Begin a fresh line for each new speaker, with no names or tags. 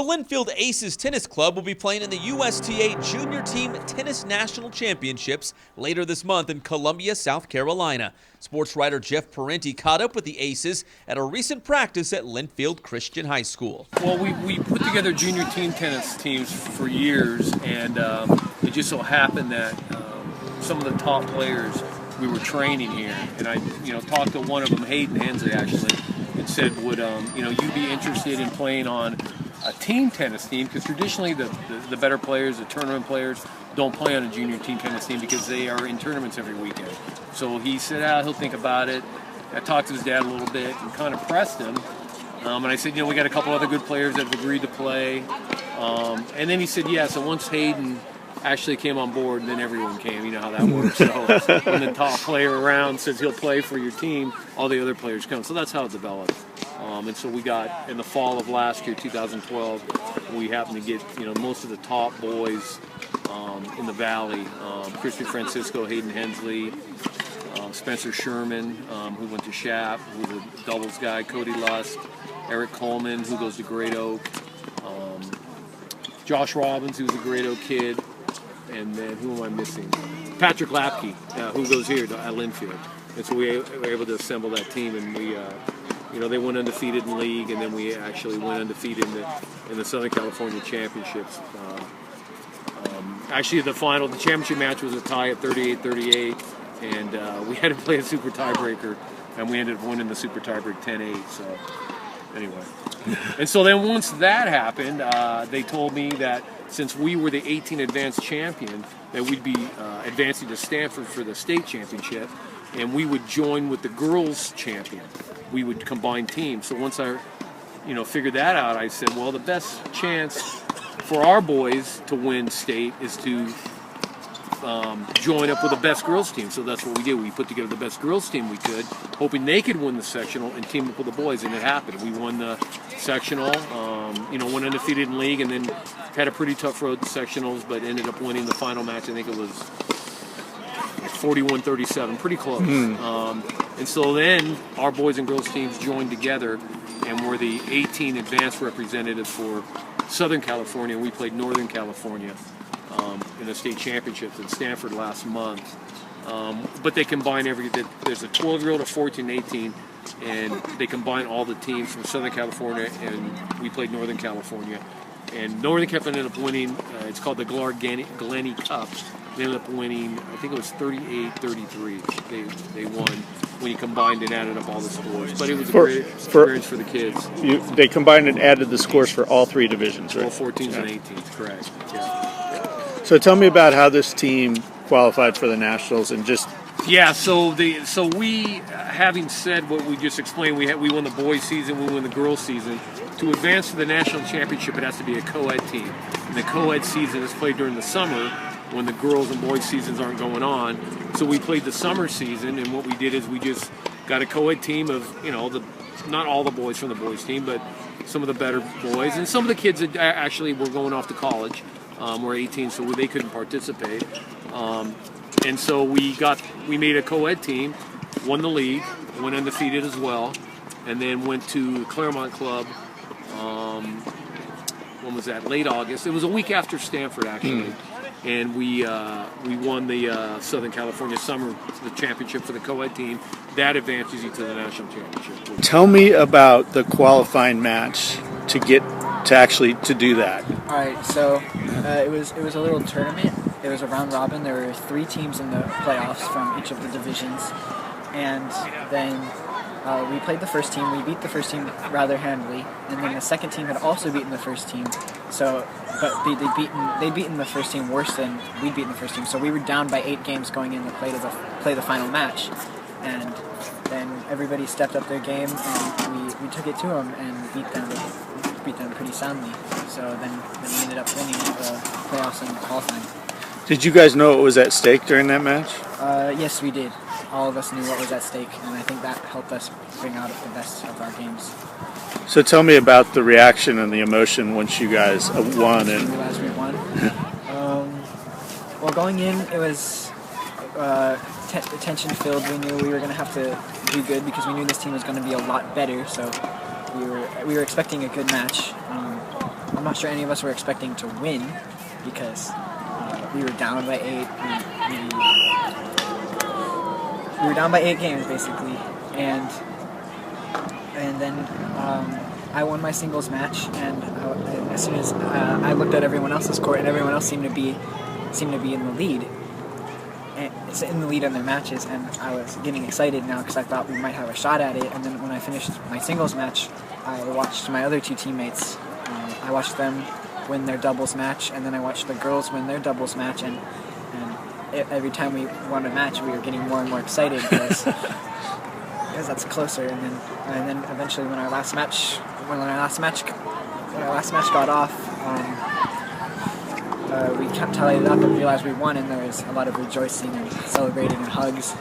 The Linfield Aces Tennis Club will be playing in the USTA Junior Team Tennis National Championships later this month in Columbia, South Carolina. Sports writer Jeff Parenti caught up with the Aces at a recent practice at Linfield Christian High School.
Well, we put together junior team tennis teams for years, and it just so happened that some of the top players we were training here, and I talked to one of them, Hayden Hensley actually, and said, would you be interested in playing on a team tennis team, because traditionally the better players, the tournament players, don't play on a junior team tennis team because they are in tournaments every weekend. So he said, he'll think about it. I talked to his dad a little bit and kind of pressed him. And I said, we got a couple other good players that have agreed to play. And then he said, yeah. So once Hayden actually came on board, and then everyone came. You know how that works. So when the top player around says he'll play for your team, all the other players come. So that's how it developed. And so we got, in the fall of last year, 2012, we happened to get most of the top boys in the Valley. Christy Francisco, Hayden Hensley, Spencer Sherman, who went to Shap, who's a doubles guy, Cody Lust, Eric Coleman, who goes to Great Oak, Josh Robbins, who's a Great Oak kid, and then who am I missing? Patrick Lapke, who goes here at Linfield. And so we were able to assemble that team, and we, they went undefeated in league, and then we actually went undefeated in the Southern California Championships. Actually, the championship match was a tie at 38-38, and we had to play a super tiebreaker, and we ended up winning the super tiebreak 10-8. So anyway, and so then once that happened, they told me that since we were the 18 advanced champion, that we'd be advancing to Stanford for the state championship, and we would join with the girls champion. We would combine teams. So once I, figured that out, I said, well, the best chance for our boys to win state is to join up with the best girls team. So that's what we did. We put together the best girls team we could, hoping they could win the sectional and team up with the boys, and it happened. We won the sectional, went undefeated in league, and then had a pretty tough road to sectionals, but ended up winning the final match. I think it was 41-37, pretty close. And so then our boys and girls teams joined together, and we're the 18 advanced representatives for Southern California. We played Northern California in the state championships in Stanford last month. But they combine there's a 12-year-old, a 14, 18, and they combine all the teams from Southern California, and we played Northern California. And Northern California ended up winning, it's called the Glenny Cup. They ended up winning, I think it was 38-33. They won when you combined and added up all the scores. But it was a great experience for the kids.
They combined and added the scores for all three divisions, right?
All 14s and 18s, correct. Yeah.
So tell me about how this team qualified for the Nationals and just...
Yeah, so we, having said what we just explained, we won the boys season, we won the girls season. To advance to the national championship, it has to be a co-ed team. And the co-ed season is played during the summer when the girls and boys seasons aren't going on. So we played the summer season, and what we did is we just got a co-ed team of, not all the boys from the boys team, but some of the better boys. And some of the kids that actually were going off to college were 18, so they couldn't participate. And so we made a co-ed team, won the league, went undefeated as well, and then went to Claremont Club. When was that? Late August. It was a week after Stanford, actually. And we won the Southern California Summer Championship for the co-ed team. That advances you to the national championship.
Tell me about the qualifying match to do that.
All right, so it was a little tournament. It was a round robin. There were 3 teams in the playoffs from each of the divisions, and then we played the first team. We beat the first team rather handily, and then the second team had also beaten the first team. So, but they'd beaten the first team worse than we'd beaten the first team. So we were down by 8 games going in to play the final match, and then everybody stepped up their game, and we took it to them and beat them pretty soundly. So then we ended up winning the playoffs and qualifying.
Did you guys know what was at stake during that match?
Yes, we did. All of us knew what was at stake, and I think that helped us bring out the best of our games.
So tell me about the reaction and the emotion once you guys won.
As we won. Well, going in, it was tension-filled. We knew we were going to have to do good because we knew this team was going to be a lot better. So we were expecting a good match. On I'm not sure any of us were expecting to win because we were down by 8. We were down by 8 games basically, and then I won my singles match, and as soon as I looked at everyone else's court, and everyone else seemed to be in the lead. In the lead in their matches, and I was getting excited now because I thought we might have a shot at it. And then when I finished my singles match, I watched my other 2 teammates. I watched them win their doubles match, and then I watched the girls win their doubles match. And every time we won a match, we were getting more and more excited because that's closer. And then eventually, when our last match got off. We tallied it up and realized we won, and there was a lot of rejoicing and celebrating and hugs.